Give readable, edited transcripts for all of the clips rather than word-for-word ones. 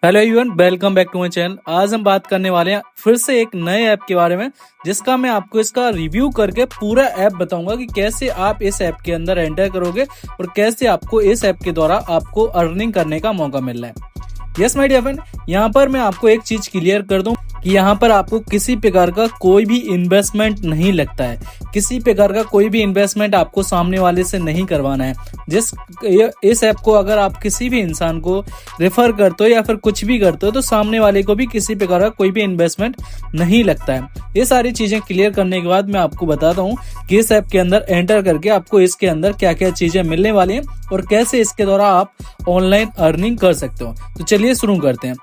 Hello everyone, welcome back to my channel. आज हम बात करने वाले हैं फिर से एक नए ऐप के बारे में, जिसका मैं आपको इसका रिव्यू करके पूरा ऐप बताऊंगा कि कैसे आप इस ऐप के अंदर एंटर करोगे और कैसे आपको इस ऐप के द्वारा आपको अर्निंग करने का मौका मिल रहा है। यस माय डियर फ्रेंड, यहाँ पर मैं आपको एक चीज क्लियर कर दूं कि यहाँ पर आपको किसी प्रकार का कोई भी इन्वेस्टमेंट नहीं लगता है। किसी प्रकार का कोई भी इन्वेस्टमेंट आपको सामने वाले से नहीं करवाना है। इस ऐप को अगर आप किसी भी इंसान को रेफर करते हो या फिर कुछ भी करते हो तो सामने वाले को भी किसी प्रकार का कोई भी इन्वेस्टमेंट नहीं लगता है। ये सारी चीजें क्लियर करने के बाद मैं आपको बताता हूँ कि इस ऐप के अंदर एंटर करके आपको इसके अंदर क्या क्या चीजें मिलने वाली हैं और कैसे इसके द्वारा आप ऑनलाइन अर्निंग कर सकते हो। तो चलिए शुरू करते हैं।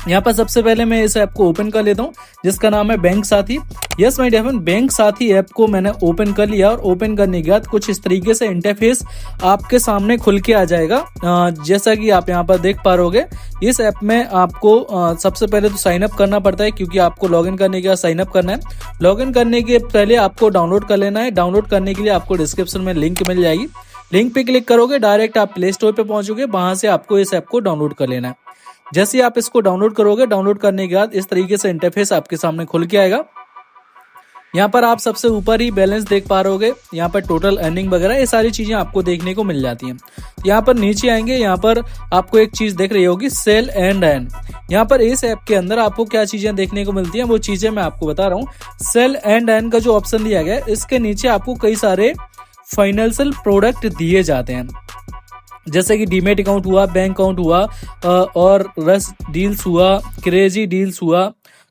यहाँ पर सबसे पहले मैं इस ऐप को ओपन कर लेता हूँ, जिसका नाम है bank Saathi. Yes my dear friend, bank Saathi app को मैंने ओपन कर लिया और ओपन करने के बाद कुछ इस तरीके से इंटरफेस आपके सामने खुल के आ जाएगा। जैसा कि आप यहाँ पर देख पा रहोगे, इस ऐप में आपको सबसे पहले तो साइन अप करना पड़ता है, क्योंकि आपको लॉगिन करने के बाद साइन अप करना है। लॉगिन करने के पहले आपको डाउनलोड कर लेना है। डाउनलोड करने के लिए आपको डिस्क्रिप्शन में लिंक मिल जाएगी। लिंक पे क्लिक करोगे, डायरेक्ट आप प्ले स्टोर पे पहुंचोगे। वहां से आपको इस ऐप को डाउनलोड कर लेना है। जैसे ही आप इसको डाउनलोड करोगे, डाउनलोड करने के बाद इस तरीके से इंटरफेस आपके सामने खुल के आएगा। यहाँ पर आप सबसे ऊपर ही बैलेंस देख पा रहोगे, यहाँ पर टोटल अर्निंग वगैरह ये सारी चीजें आपको देखने को मिल जाती हैं। यहाँ पर नीचे आएंगे, यहाँ पर आपको एक चीज देख रही होगी, सेल एंड अर्न। यहाँ पर इस ऐप के अंदर आपको क्या चीजें देखने को मिलती हैं वो चीजें मैं आपको बता रहा हूँ। सेल एंड अर्न का जो ऑप्शन दिया गया है, इसके नीचे आपको कई सारे फाइनेंशियल प्रोडक्ट दिए जाते हैं, जैसे कि डीमेट अकाउंट हुआ, बैंक अकाउंट हुआ और रस डील्स हुआ, क्रेजी डील्स हुआ,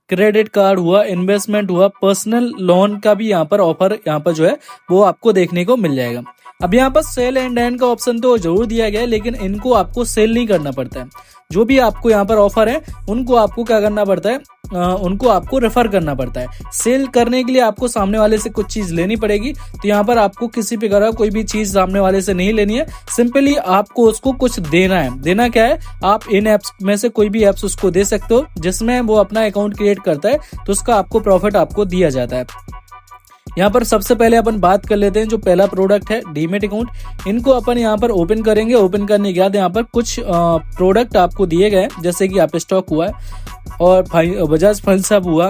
क्रेडिट कार्ड हुआ, इन्वेस्टमेंट हुआ, पर्सनल लोन का भी यहाँ पर ऑफर यहाँ पर जो है वो आपको देखने को मिल जाएगा। अब यहाँ पर सेल एंड अर्न का ऑप्शन तो जरूर दिया गया है, लेकिन इनको आपको सेल नहीं करना पड़ता है। जो भी आपको यहाँ पर ऑफर है उनको आपको क्या करना पड़ता है, उनको आपको रेफर करना पड़ता है। सेल करने के लिए आपको सामने वाले से कुछ चीज लेनी पड़ेगी। तो यहाँ पर आपको किसी प्रकार का कोई भी चीज सामने वाले से नहीं लेनी है, सिंपली आपको उसको कुछ देना है। देना क्या है, आप इन एप्स में से कोई भी एप्स उसको दे सकते हो जिसमें वो अपना अकाउंट क्रिएट करता है, तो उसका आपको प्रॉफिट आपको दिया जाता है। यहाँ पर सबसे पहले अपन बात कर लेते हैं, जो पहला प्रोडक्ट है डीमेट अकाउंट। इनको अपन यहाँ पर ओपन करेंगे। ओपन करने के बाद यहाँ पर कुछ प्रोडक्ट आपको दिए गए, जैसे कि आप स्टॉक हुआ है और बजाज फंड्स हुआ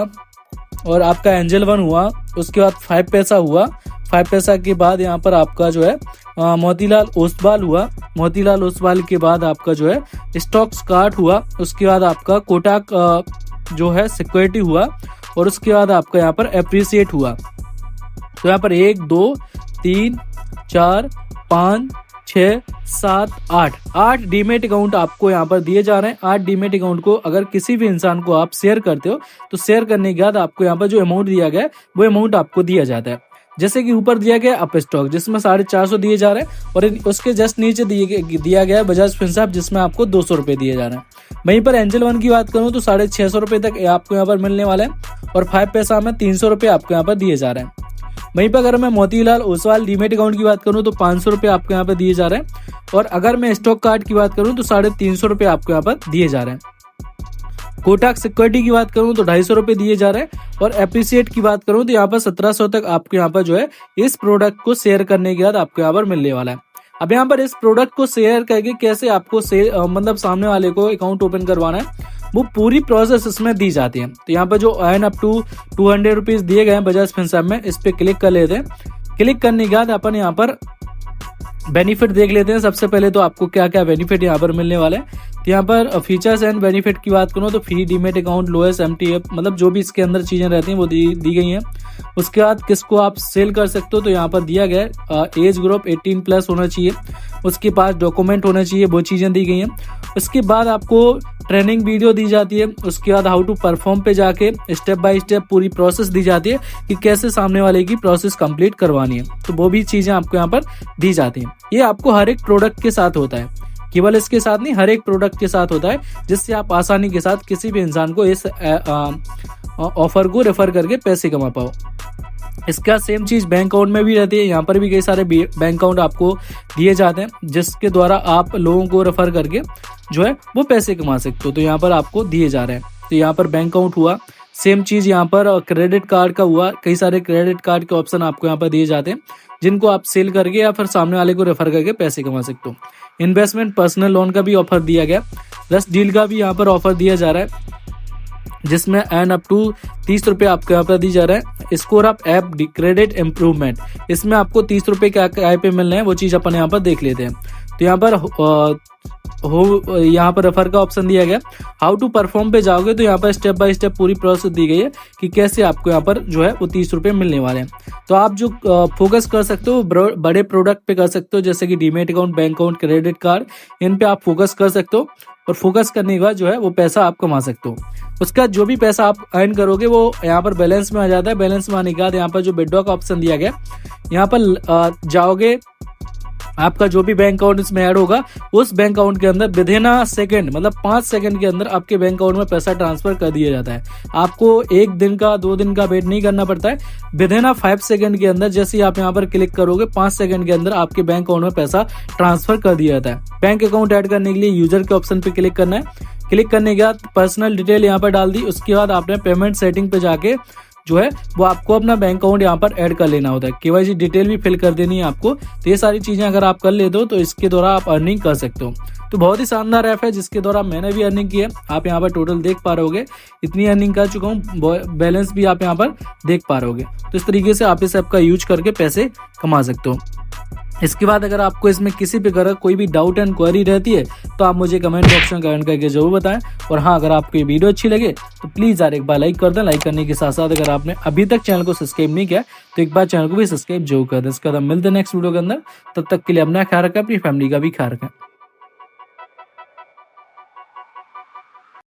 और आपका एंजल वन हुआ, उसके बाद 5 पैसा हुआ। 5 पैसा के बाद यहाँ पर आपका जो है मोतीलाल ओसवाल हुआ। मोतीलाल ओसवाल के बाद आपका जो है स्टॉक्स कार्ड हुआ। उसके बाद आपका कोटक जो है सिक्योरिटी हुआ और उसके बाद आपका यहाँ पर एप्रिसिएट हुआ। तो यहाँ पर 1 2 3 4 5 6 7 8 डीमेट अकाउंट आपको यहाँ पर दिए जा रहे हैं। 8 डीमेट अकाउंट को अगर किसी भी इंसान को आप शेयर करते हो तो शेयर करने के बाद आपको यहाँ पर जो अमाउंट दिया गया है वो अमाउंट आपको दिया जाता है। जैसे कि ऊपर दिया गया अप स्टॉक, जिसमें 450 दिए जा रहे हैं और उसके जस्ट नीचे दिया गया है बजाज फिंसर्व, जिसमें आपको 200 रुपए दिए जा रहे हैं। वहीं पर एंजल वन की बात करूं तो 650 रुपए तक आपको यहाँ पर मिलने वाला है और 5 पैसा में 300 रुपए आपको यहाँ पर दिए जा रहे हैं। वहीं पर अगर मैं मोतीलाल ओसवाल डीमेट अकाउंट की बात करूं तो 500 रुपए आपको यहाँ पर दिए जा रहे हैं और अगर मैं स्टॉक कार्ड की बात करूं तो 350 रुपए आपको यहाँ पर दिए जा रहे हैं। कोटक सिक्योरिटी की बात करूं तो 250 रुपए दिए जा रहे हैं और एप्रिसिएट की बात करूं तो यहाँ पर 1700 तक आपको यहाँ पर जो है इस प्रोडक्ट को शेयर करने के बाद आपको यहाँ पर मिलने वाला है। अब यहाँ पर इस प्रोडक्ट को शेयर करके कैसे आपको मतलब सामने वाले को अकाउंट ओपन करवाना है, वो पूरी प्रोसेस इसमें दी जाती है। तो यहाँ पर जो अर्न अप टू 200 रुपीज दिए गए हैं बजाज फिंसर्व में, इस पे क्लिक कर लेते हैं। क्लिक करने के बाद अपन यहाँ पर बेनिफिट देख लेते हैं। सबसे पहले तो आपको क्या क्या बेनिफिट यहाँ पर मिलने वाले हैं। तो यहाँ पर फीचर्स एंड बेनिफिट की बात करूँ तो free demat account, lowest MTF, मतलब जो भी इसके अंदर चीजें रहती हैं वो दी गई हैं। उसके बाद किसको आप सेल कर सकते हो तो यहाँ पर दिया गया है एज ग्रुप 18+ होना चाहिए, उसके पास डॉक्यूमेंट होना चाहिए, वो चीजें दी गई हैं। उसके बाद आपको ट्रेनिंग वीडियो दी जाती है। उसके बाद हाउ टू परफॉर्म पे जाके स्टेप बाय स्टेप पूरी प्रोसेस दी जाती है कि कैसे सामने वाले की प्रोसेस कंप्लीट करवानी है, तो वो भी चीजें आपको यहाँ पर दी जाती हैं। ये आपको हर एक प्रोडक्ट के साथ होता है, केवल इसके साथ नहीं, हर एक प्रोडक्ट के साथ होता है, जिससे आप आसानी के साथ किसी भी इंसान को इस ऑफर को रेफर करके पैसे कमा पाओ। इसका सेम चीज बैंक अकाउंट में भी रहती है। यहाँ पर भी कई सारे बैंक अकाउंट आपको दिए जाते हैं, जिसके द्वारा आप लोगों को रेफर करके जो है वो पैसे कमा सकते हो। तो यहाँ पर आपको दिए जा रहे हैं। तो यहाँ पर बैंक अकाउंट हुआ, सेम चीज यहाँ पर क्रेडिट कार्ड का हुआ। कई सारे क्रेडिट कार्ड के ऑप्शन आपको यहाँ पर दिए जाते हैं, जिनको आप सेल करके या फिर सामने वाले को रेफर करके पैसे कमा सकते हो। इन्वेस्टमेंट पर्सनल लोन का भी ऑफर दिया गया। प्लस डील का भी यहाँ पर ऑफर दिया जा रहा है, जिसमें एन अप टू 30 रुपये आपको यहाँ पर दी जा रहा है। Score of app credit improvement, इसमें आपको 30 रुपये क्या पे मिल रहे हैं वो चीज़ अपन यहाँ पर देख लेते हैं। तो यहाँ पर यहाँ पर रेफर का ऑप्शन दिया गया। हाउ टू परफॉर्म पे जाओगे तो यहाँ पर स्टेप बाय स्टेप पूरी प्रोसेस दी गई है कि कैसे आपको यहाँ पर जो है वो 30 रुपये मिलने वाले हैं। तो आप जो फोकस कर सकते हो बड़े प्रोडक्ट पे कर सकते हो, जैसे कि demat account, bank account, credit card, इन पे आप फोकस कर सकते हो और फोकस करने के बाद जो है वो पैसा आप कमा सकते हो। उसका जो भी पैसा आप अर्न करोगे वो यहाँ पर बैलेंस में आ जाता है। बैलेंस में आने के बाद यहाँ पर जो विड्रॉ का ऑप्शन दिया गया, यहाँ पर जाओगे, आपका जो भी बैंक अकाउंट इसमें ऐड होगा उस बैंक अकाउंट के अंदर विदिन अ सेकंड, मतलब 5 सेकंड के अंदर आपके बैंक अकाउंट में पैसा ट्रांसफर कर दिया जाता है। आपको 1 दिन का 2 दिन का वेट नहीं करना पड़ता है। विदिन अ 5 सेकंड के अंदर जैसे ही आप यहाँ पर क्लिक करोगे 5 सेकंड के अंदर आपके बैंक अकाउंट में पैसा ट्रांसफर कर दिया जाता है। बैंक अकाउंट ऐड करने के लिए यूजर के ऑप्शन पे क्लिक करना है। क्लिक करने के बाद पर्सनल डिटेल यहाँ पर डाल दी। उसके बाद आपने पेमेंट सेटिंग पे जाके जो है वो आपको अपना बैंक अकाउंट यहाँ पर ऐड कर लेना होता है। केवाईसी डिटेल भी फिल कर देनी है आपको। तो ये सारी चीजें अगर आप कर लेते हो तो इसके द्वारा आप अर्निंग कर सकते हो। तो बहुत ही शानदार ऐप है जिसके द्वारा मैंने भी अर्निंग की है। आप यहाँ पर टोटल देख पा रहे होगे, इतनी अर्निंग कर चुका हूँ, बैलेंस भी आप यहाँ पर देख पा रहे होगे। तो इस तरीके से आप इस ऐप का यूज करके पैसे कमा सकते हो। इसके बाद अगर आपको इसमें किसी भी तरह कोई भी डाउट एंड क्वेरी रहती है तो आप मुझे कमेंट बॉक्स में कमेंट करके जरूर बताएं। और हाँ, अगर आपको ये वीडियो अच्छी लगे तो प्लीज़ यार एक बार लाइक कर दें। लाइक करने के साथ साथ अगर आपने अभी तक चैनल को सब्सक्राइब नहीं किया तो एक बार चैनल को भी सब्सक्राइब जरूर कर दें। इसके बाद मिलते हैं नेक्स्ट वीडियो के अंदर। तब तक के लिए अपना ख्याल रखें, अपनी फैमिली का भी ख्याल रखें।